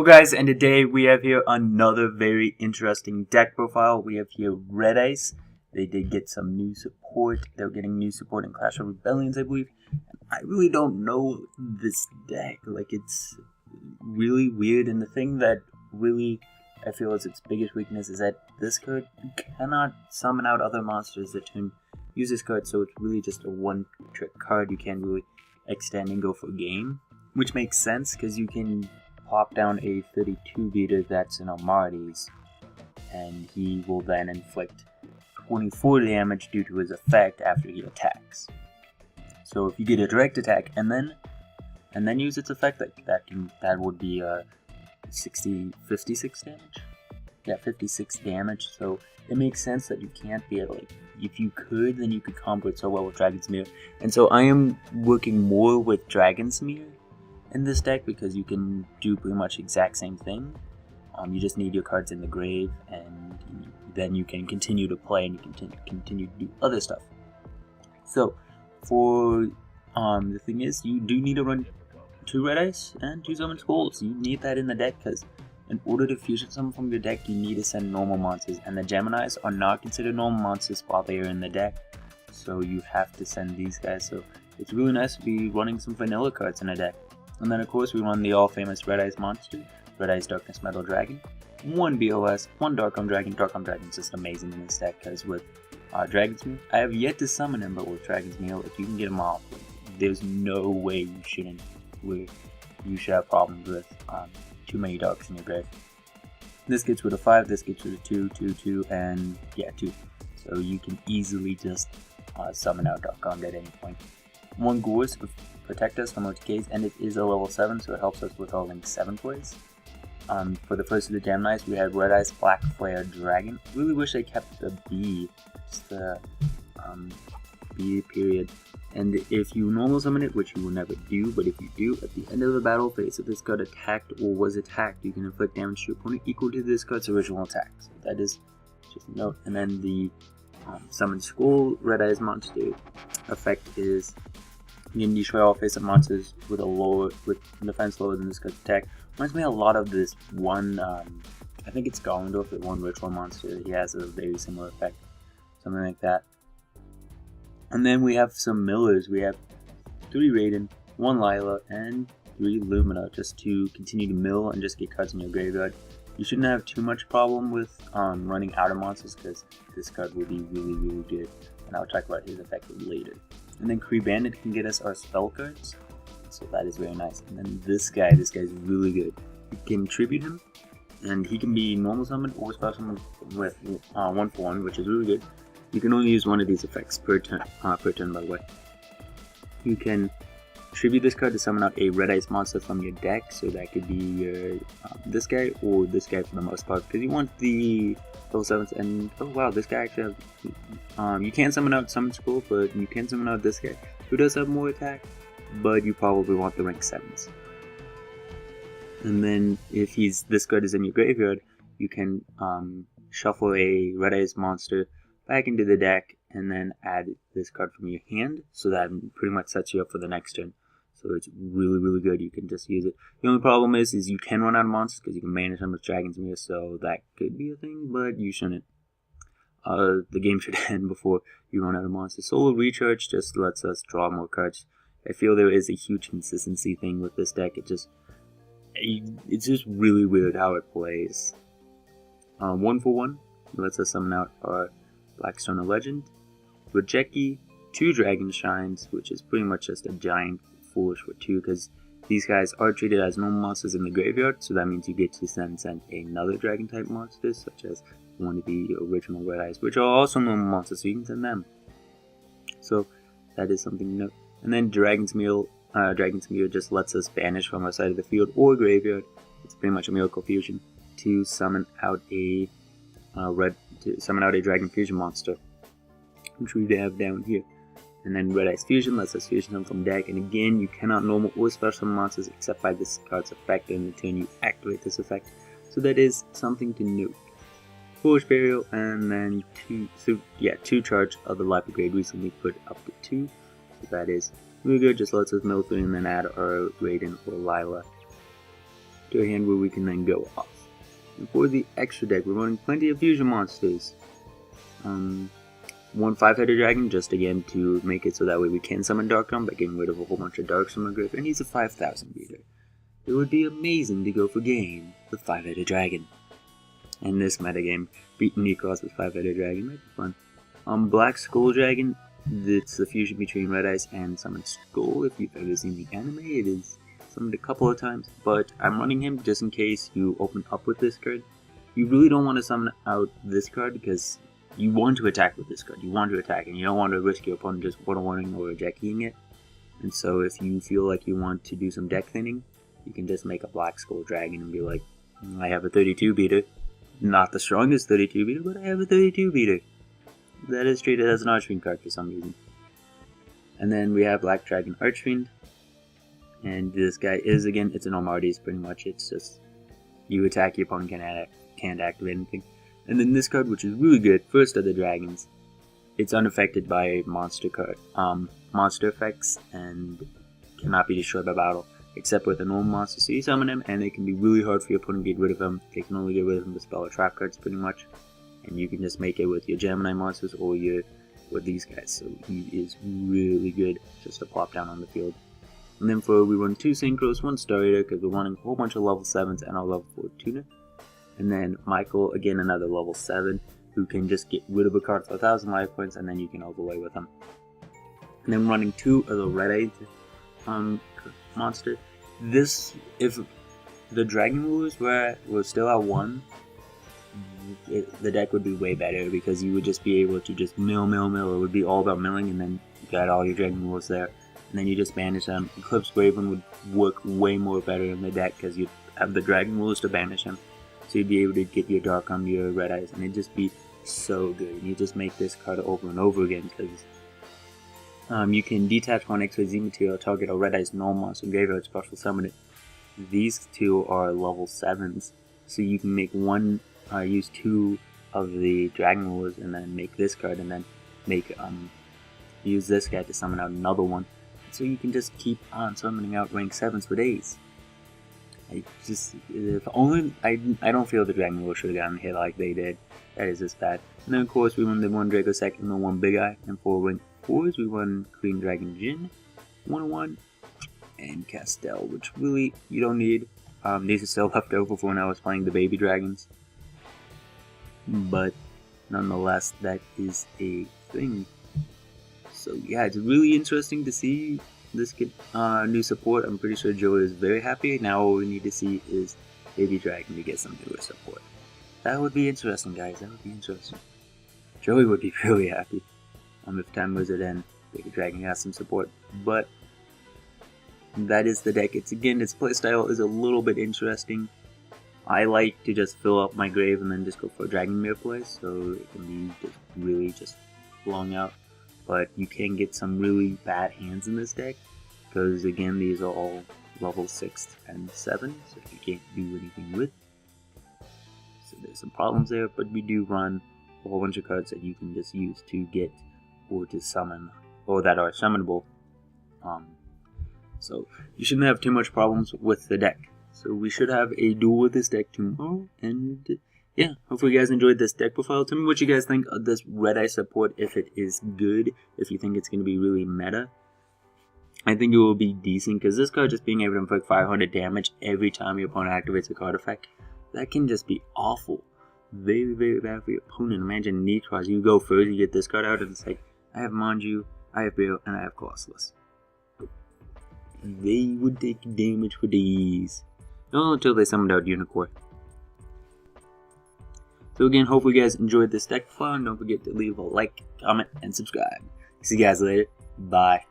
Hello guys, and today we have here another very interesting deck profile. We have here Red Ice. They did get some new support. They're getting new support in Clash of Rebellions, I believe. I really don't know this deck. It's really weird, and the thing that really I feel is its biggest weakness is that this card, you cannot summon out other monsters that use this card, so it's really just a one-trick card. You can't really extend and go for a game, which makes sense because you can pop down a 32 beater that's an Amarties, and he will then inflict 24 damage due to his effect after he attacks. So if you get a direct attack and then use its effect, that would be 56 damage. Yeah, 56 damage. So it makes sense that you can't be able, if you could, then you could combo it so well with Dragon's Mirror. And so I am working more with Dragon's Mirror in this deck because you can do pretty much the exact same thing. You just need your cards in the grave, and then you can continue to play and you can continue to do other stuff. So for the thing is, you do need to run 2 Red Ice and 2 Summon Skulls. You need that in the deck because in order to fusion summon from your deck, you need to send normal monsters, and the Geminis are not considered normal monsters while they are in the deck. So you have to send these guys. So it's really nice to be running some vanilla cards in a deck. And then of course we run the all-famous Red Ice monster, Red Ice Darkness Metal Dragon, 1 BOS, 1 Dark Arm Dragon. Dark Arm Dragon is just amazing in this deck because with Dragon's Mirror, I have yet to summon him, but with Dragon's Mirror, you can get him off. There's no way you should have problems with too many darks in your grave. This gets rid of 5, this gets rid of 2, 2, 2, and yeah, 2. So you can easily just summon out Dark Arm at any point. 1 Gorse to protect us from OTKs, and it is a level 7, so it helps us with holding 7 plays. For the first of the Geminis, we had Red Ice Black Flare Dragon. Really wish they kept the B, just the B period. And if you normal summon it, which you will never do, but if you do, at the end of the battle phase, if this card attacked or was attacked, you can inflict damage to your opponent equal to this card's original attack. So that is just a note. And then the Summon Skull Red Eyes monster effect is you can destroy all face-up monsters with defense lower than this card's attack. Reminds me a lot of this one, I think it's Garlandorf, the one ritual monster. He has a very similar effect, something like that. And then we have some millers. We have 3 Raiden, 1 Lila, and 3 Lumina, just to continue to mill and just get cards in your graveyard. You shouldn't have too much problem with running outer monsters because this card will be really, really good. And I'll talk about his effect later. And then Kree Bandit can get us our spell cards, so that is very nice. And then this guy's really good. You can tribute him, and he can be normal summon or special summon with 1 for 1, which is really good. You can only use one of these effects per turn, by the way. You can tribute this card to summon out a Red Ice monster from your deck, so that could be your this guy or this guy for the most part, because you want the level 7s. And oh wow, this guy actually has, you can't summon out Summon Skull, but you can summon out this guy who does have more attack, but you probably want the rank 7s. And then if this card is in your graveyard, you can shuffle a Red Ice monster back into the deck and then add this card from your hand, so that pretty much sets you up for the next turn. So it's really, really good. You can just use it. The only problem is you can run out of monsters because you can manage them with Dragon's Mirror, so that could be a thing, but you shouldn't. The game should end before you run out of monsters. Solar Recharge just lets us draw more cards. I feel there is a huge consistency thing with this deck. It's just really weird how it plays. 1 for 1 lets us summon out our Blackstone of Legend, Rejeki, 2 Dragon Shines, which is pretty much just a giant foolish for 2, because these guys are treated as normal monsters in the graveyard, so that means you get to send another dragon type monster, such as one of the original Red Eyes, which are also normal monsters, so you can send them. So that is something to note. And then Dragon's Mirror just lets us banish from our side of the field or graveyard. It's pretty much a miracle fusion to summon out a Dragon Fusion monster, which we have down here. And then Red Ice Fusion lets us fusion them from deck, and again, you cannot normal or special summon monsters except by this card's effect, and the turn you activate this effect. So that is something to note. Foolish Burial, and then 2 charge of the Life Upgrade recently put up to 2. So that is really good, just lets us mill through and then add our Raiden or Lila. to a hand where we can then go off. And for the extra deck, we're running plenty of fusion monsters. One 5-headed dragon, just again to make it so that way we can summon Darkdawn by getting rid of a whole bunch of darks from our grave, and he's a 5,000 meter. It would be amazing to go for game with 5-headed dragon. And this metagame, beating Necros with 5-headed dragon might be fun. Black Skull Dragon, it's the fusion between Red Eyes and Summon Skull. If you've ever seen the anime, it is summoned a couple of times, but I'm running him just in case you open up with this card. You really don't want to summon out this card because you want to attack with this card. You want to attack, and you don't want to risk your opponent just one-on-one or ejecting it. And so if you feel like you want to do some deck thinning, you can just make a Black Skull Dragon and be like, I have a 32 beater. Not the strongest 32 beater, but I have a 32 beater. That is treated as an Archfiend card for some reason. And then we have Black Dragon Archfiend. And this guy is, again, it's a normal artist pretty much. It's just, you attack, your opponent can't activate anything. And then this card, which is really good, First of the Dragons. It's unaffected by monster effects and cannot be destroyed by battle, except with a normal monster. So you summon him, and it can be really hard for your opponent to get rid of him. They can only get rid of him with spell or trap cards, pretty much. And you can just make it with your Gemini monsters or with these guys. So he is really good just to plop down on the field. And then we run 2 Synchros, 1 Star Eater, because we're running a whole bunch of level 7s and our level 4 Tuna. And then Michael, again another level 7, who can just get rid of a card for 1,000 life points, and then you can overlay with him. And then running 2 of the Red Eyes monster. This, if the Dragon Rulers were still at 1, the deck would be way better because you would just be able to just mill. It would be all about milling, and then you got all your Dragon Rulers there. And then you just banish them. Eclipse Graven would work way more better in the deck because you'd have the Dragon Rulers to banish him. So you'd be able to get your Dark on your Red Eyes, and it'd just be so good. And you just make this card over and over again because you can detach 1 XYZ material, target a Red Eyes normal monster, graveyard special summon it. These 2 are level 7s, so you can make use 2 of the Dragon Rulers, and then make this card, and then make use this guy to summon out another one. So you can just keep on summoning out rank 7s for days. I don't feel the Dragon Rulers should have gotten hit like they did. That is just bad. And then of course we run the 1 Draco Second and the 1 Big Eye. And for rank 4s we run Green Dragon Jin, 101, and Castel, which really you don't need. These are still left over for when I was playing the baby dragons. But nonetheless, that is a thing. So yeah, it's really interesting to see this new support. I'm pretty sure Joey is very happy. Now all we need to see is Baby Dragon to get some newer support. That would be interesting, guys. That would be interesting. Joey would be really happy if Time Wizard and Baby Dragon has some support. But that is the deck. Its playstyle is a little bit interesting. I like to just fill up my grave and then just go for a Dragonmere play, so it can be just really just long out. But you can get some really bad hands in this deck, because again, these are all level 6 and 7, so you can't do anything with. So there's some problems there, but we do run a whole bunch of cards that you can just use to get or to summon, or that are summonable. So you shouldn't have too much problems with the deck. So we should have a duel with this deck tomorrow, and yeah, hopefully you guys enjoyed this deck profile. Tell me what you guys think of this Red Eye support, if it is good, if you think it's going to be really meta. I think it will be decent, because this card just being able to inflict 500 damage every time your opponent activates a card effect, that can just be awful. Very, very bad for your opponent. Imagine Necros, you go first, you get this card out, and it's like, I have Manju, I have Bale, and I have Colossus. They would take damage for these. Oh, until they summoned out Unicorn. So again, hopefully you guys enjoyed this deck fun. Don't forget to leave a like, comment, and subscribe. See you guys later. Bye.